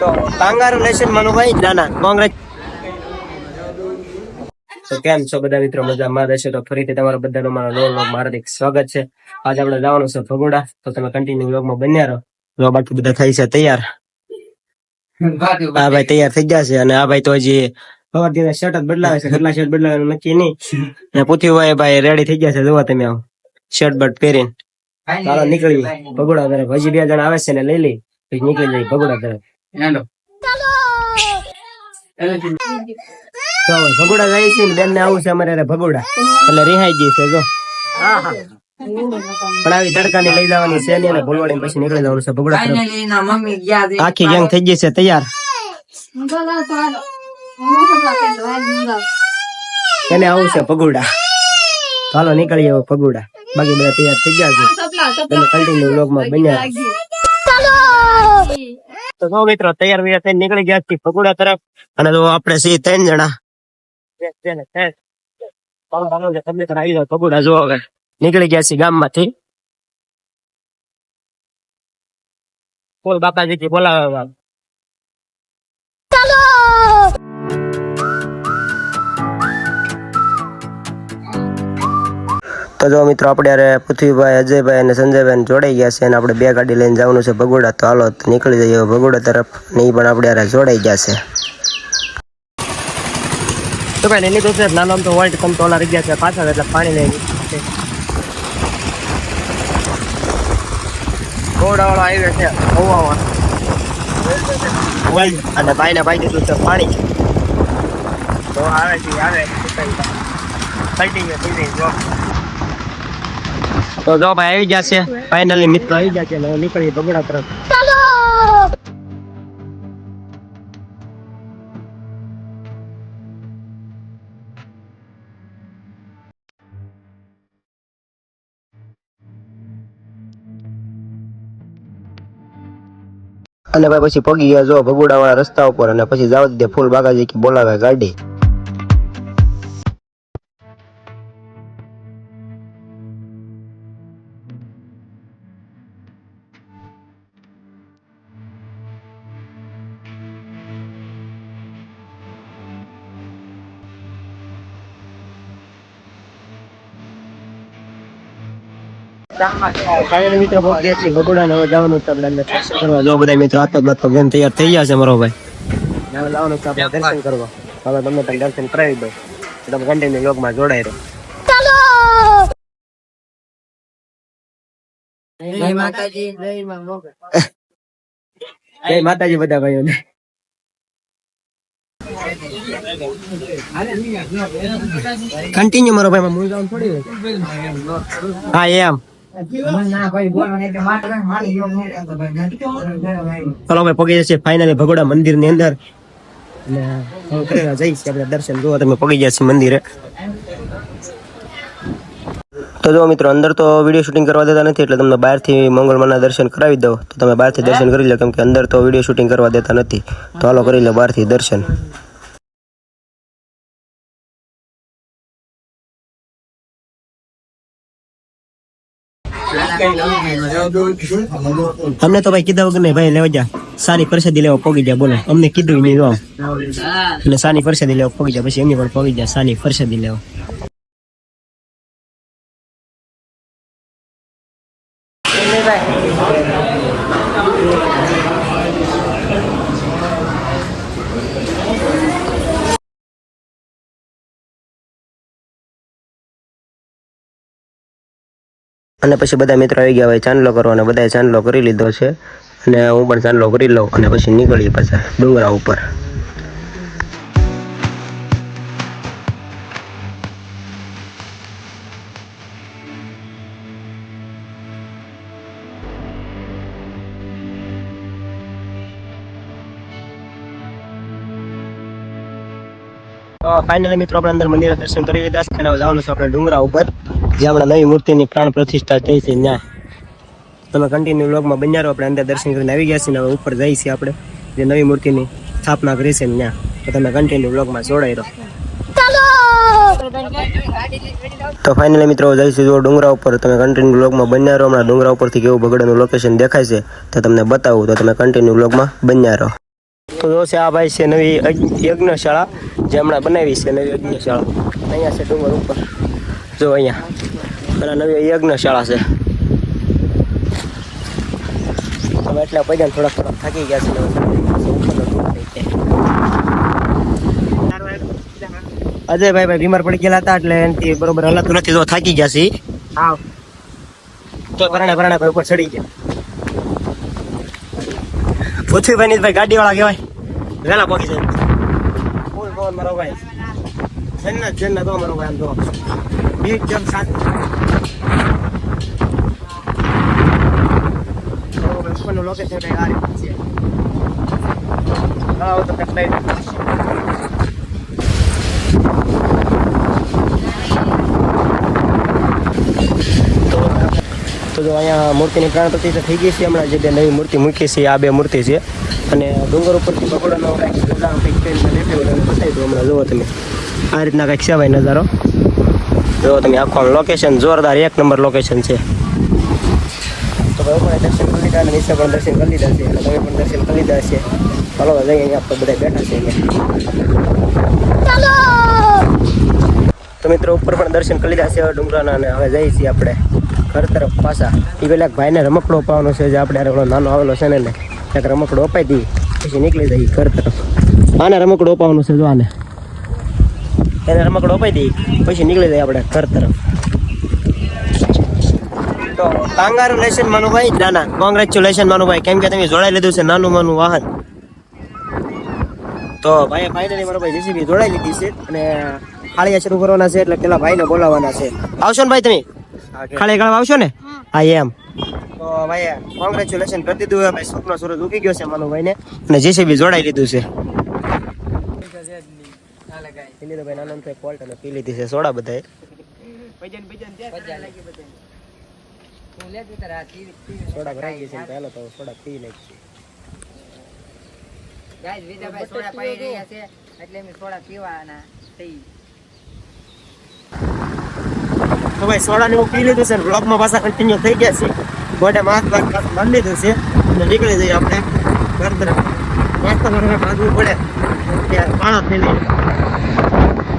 તો કોંગ્રેચ્યુલેશન મનુભાઈ નાના કોંગ્રેચ. તો કેમ છો બધા મિત્રો? મજામાં રહેશે તો ફરીથી તમારા બધાનું મારા નવો વ્લોગમાં હાર્દિક સ્વાગત છે. આજે આપણે જવાનું છે ભગોડા, તો તમે કન્ટિન્યુ વ્લોગમાં બન્યા રહો. તો બાકી બધા થઈ છે તૈયાર. હા ભાઈ તૈયાર થઈ ગયા છે, અને આ ભાઈ તો હજી સવારથી શર્ટ જ બદલાવે છે, કેટલા શર્ટ બદલાવે નક્કી નહીં. ને પૂછ્યું ભાઈ રેડી થઈ ગયા છે, જોવા તમે આવો શર્ટ બટ પહેરીને. ચાલો નીકળી ભગોડા તરફ. હજી 2 જણા આવે છે ને લઈ લઈ પછી નીકળી જાય ભગોડા તરફ. તો ભગોડા જાય છે ને બેન ને આવું છે અમારે ભગોડા, એટલે રિહાઈ ગઈ છે જો. પણ આવી તડકા ની લઈ જવાની છે ને ભૂલવાડી પછી નીકળી જવાનું છે ભગોડા તરફ. આખી ગેંગ થઈ ગઈ છે તૈયાર. એને આવું છે ભગોડા. ચાલો નીકળી આવો ભગોડા. બાકી બધા તૈયાર થઈ ગયા છે, તમે કન્ટિન્યુ વ્લોગમાં બન્યા. તો જો મિત્રો તૈયાર થઈને નીકળી ગયા છીએ ભગોડા તરફ. અને જો આપણે છીએ 3 જણા. ભગોડા જો હવે નીકળી ગયા છીએ ગામમાંથી. બોલ બાપાજી બોલાવે. તો જો મિત્રો આપણે પૃથ્વીભાઈ, અજયભાઈ અને સંજયભાઈ જોડાઈ ગયા છે, અને આપણે 2 ગાડી લઈને જવાનું છે ભગોડા. તો હાલો નીકળી જઈએ ભગોડા તરફ. ને એ પણ આપણે જોડાઈ ગયા છે. તો ભાઈ લઈ લીધું છે નાનો તો વર્લ્ડ કમ તો ઓલા રહી ગયા છે પાછળ, એટલે પાણી લઈ ઘોડા વાળો હાઈવે છે અને ભાઈ ને ભાઈ દીધું છે પાણી. તો આવે છે આવે કન્ટિન્યુ થઈ જાય જો. તો જો ભાઈ આવી ગયા છે ફાઇનલી, મિત્રો આવી ગયા છે. નીકળી ભગોડા તરફ. અને ભાઈ પછી પગી ગયા જો ભગોડા વાળા રસ્તા ઉપર, અને પછી જવા દે ફૂલ બાગાજી કે બોલાવે ગાડી. મિત્રો ભગોડા ને જવાનું કરવા. જો બધા મિત્રો હાથ બેન તૈયાર થઈ ગયા છે મારો ભાઈ. જવાનું છે આપણે દર્શન કરવા. હવે તમને પણ દર્શન કરાવી દો, તમે કન્ટિન્યુ વ્લોગમાં જોડાઈ રહો. જય માતાજી બધા ભાઈઓને. કન્ટિન્યુ મારો ભાઈ હું જાઉં થોડી. હા એમ ચલો ભાઈ પગી જશે ફાઇનલી ભગોડા મંદિર ની અંદર. જઈશ આપણે દર્શન જોવા. તમે પગી ગયા છે મંદિરે. તો જો મિત્રો અંદર તો વિડીયો શૂટિંગ કરવા દેતા નથી, એટલે તમને બહારથી મંગળમાના દર્શન કરાવી દઉં. તો તમે બહારથી દર્શન કરી લો, કેમ કે અંદર તો વિડીયો શૂટિંગ કરવા દેતા નથી. તો હાલો કરી લો બહારથી દર્શન. અમને તો ભાઈ કીધા વગર નહીં ભાઈ લેવા જા સારી પ્રસાદી લેવા પગી જા. બોલો અમને કીધું નહીં જો, અને સાની પ્રસાદી લેવા પગી જા. પછી એમની પણ પગી જા સાની પ્રસાદી લેવા. અને પછી બધા મિત્રો આવી ગયા હોય ચાંદલો કરવા, અને બધાએ ચાંદલો કરી લીધો છે, અને હું પણ ચાંદલો કરી લઉં. અને પછી નીકળીએ પાછા ડુંગરા ઉપર. ફાઇનલી મિત્રો આપણે અંદર મંદિર દર્શન કરી લીધા છે, અને જવાનું છે આપણે ડુંગરા ઉપર, જે આપણે નવી મૂર્તિની પ્રાણ પ્રતિષ્ઠા થઈ છે ત્યાં. તમે કન્ટિન્યુ વ્લોગમાં બન્યા રહો. આપણે અંદર દર્શન કરીને આવી ગયા છીએ, હવે ઉપર જઈએ છીએ આપણે જે નવી મૂર્તિની સ્થાપના કરી છે ત્યાં. તો તમે કન્ટિન્યુ વ્લોગમાં જોડાઈ રહો. તો ફાઇનલી મિત્રો જઈશું જો ડુંગરા ઉપર. તમે કન્ટિન્યુ વ્લોગમાં બન્યા રહો. હમણાં ડુંગરા ઉપરથી કેવું બગડાનું લોકેશન દેખાય છે તો તમને બતાવું, તો તમે કન્ટિન્યુ વ્લોગમાં બન્યા રહો. તો જો છે આ ભાઈ છે નવી યજ્ઞશાળા જે હમણાં બનાવી છે, નવી યજ્ઞશાળા અહીંયા છે ડુંગર ઉપર. જો અહીંયા નવી યજ્ઞશાળા છે. તમે એટલા પૈસા થોડાક થાકી ગયા છે. અજયભાઈ બીમાર પડી ગયેલા હતા એટલે એનાથી બરોબર હલાતું નથી, તો થાકી ગયા છે. હા તો પરાણા ઉપર ચડી ગયા. પૃથ્વીભાઈ ભાઈ ગાડી વાળા કહેવાય, વહેલા પહોંચી જાય. ફૂલ પવન મારો ભાઈ, જન્નત તો મારો ભાઈ. આમ તો બીજ જમ સાત ઉપરનું લોકેશન કઈ આ રીતે છે. હા તો કંઈક તો જો અહીંયા મૂર્તિની પ્રાણ પ્રતિષ્ઠા થઈ ગઈ છે. હમણાં જે બે નવી મૂર્તિ મૂકી છે આ બે મૂર્તિ છે. અને ડુંગર ઉપરથી બગડવાનો બતાવી દો. હમણાં જુઓ તમે આ રીતના કંઈક છે ભાઈ નજારો. જુઓ તમે આખું લોકેશન જોરદાર, એક નંબર લોકેશન છે. તો ભાઈ ઉપર દર્શન કરી લીધા અને નીચે પણ દર્શન કરી લીધા છે અને તમે પણ દર્શન કરી લીધા છે. ચાલો જઈએ, અહીંયા આપણે બધા બેઠા છે અહીંયા. તો મિત્રો ઉપર પણ દર્શન કરી લીધા છે હવે ડુંગરાના, અને હવે જઈએ છીએ આપણે ઘર તરફ પાછા. એ પેલા ભાઈને રમકડો અપાવવાનો છે જે આપણે નાનો આવેલો છે ને એક રમકડો અપાઈ દઈએ પછી નીકળી જઈએ ઘર તરફ. આને રમકડો અપાવવાનો છે, જો આને એને રમકડો અપાઈ દઈએ પછી નીકળી જઈએ આપણે ઘર તરફ. તો કાંગારુલેશન માનુભાઈ, નાના કોંગ્રેચ્યુલેશન માનુભાઈ, કેમ કે તમે જોડાઈ લીધું છે નાનું માનું વાહન. તો ભાઈ ફાઇનલી મારો ભાઈ જેસીબી જોડાઈ લીધી છે અને ખાળિયા શરૂ કરવાના છે એટલે પેલા ભાઈને બોલાવવાના છે. આવશો ને ભાઈ તમે ખાલી ગાળવા આવશો ને? હા એમ. તો ભાઈ કોંગ્રેચ્યુલેશન કરી દીધું. ભાઈ સ્વપ્ન સૂરજ ઉગી ગયો છે માનુભાઈ ને અને જેસીબી જોડાઈ લીધું છે. ભાઈ નાનો ફોલ્ટ અને પી લીધી છે સોડા બધા. સોડા ભરાઈ ગઈ છે પહેલો તો સોડા પી નાખી. ગાઈસ વિજાભાઈ સોડા પી રહ્યા છે એટલે અમે સોડા પીવાના થઈ. તો ભાઈ સોડા ને પી લીધું છે, બ્લોગમાં પાછા કન્ટિન્યુ થઈ ગયા છે. મોઢે માસ્ક બાંધી લીધું છે અને નીકળી જઈએ આપણે ઘર તરફ. નાસ્તો કરવા ભાગવું પડે પાણા થઈ લઈએ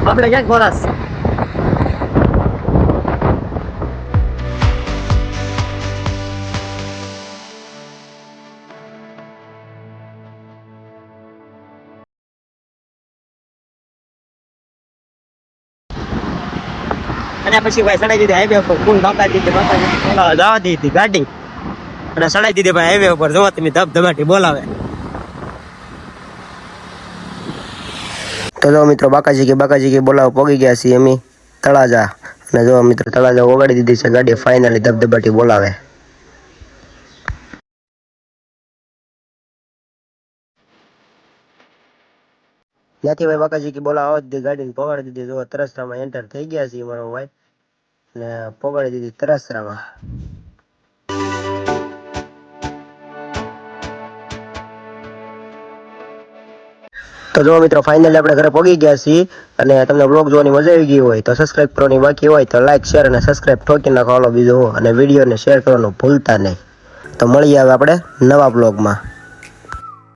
આપણે ક્યાંક ખોરાશ. અને પછી ભાઈ સડાઈ દીધી હાઈવે ઉપર. ફૂલ બાકાજી જવા દીધી ગાડી અને સડાઈ દીધી ભાઈ હાઈવે ઉપર. જોવા તમે ધબધબાટી બોલાવે. તો જો મિત્રો બાકાજી કે બોલાવો પહોંચી ગયા છીએ અમે તળાજા. અને જો મિત્રો તળાજા ઓગાડી દીધી છે ગાડી ફાઇનલી ધબધબાટી બોલાવે. ત્યાંથી ભાઈ બાકાજી બોલાવા આવવા દીધી ગાડીને પગાડી દીધી. જો તરસરામાં એન્ટર થઈ ગયા છીએ મારો ભાઈ ને પગાડી દીધી તરસરામાં. તો જો મિત્રો ફાઇનલી આપણે ઘરે પહોંચી ગયા છીએ અને તમને બ્લોગ જોવાની મજા આવી ગઈ હોય તો સબસ્ક્રાઇબ કરવાની બાકી હોય તો લાઈક શેર અને સબસ્ક્રાઇબ ઠોકી નાખો. બીજો અને વિડીયોને શેર કરવાનું ભૂલતા નહીં. તો મળીએ હવે આપણે નવા બ્લોગમાં.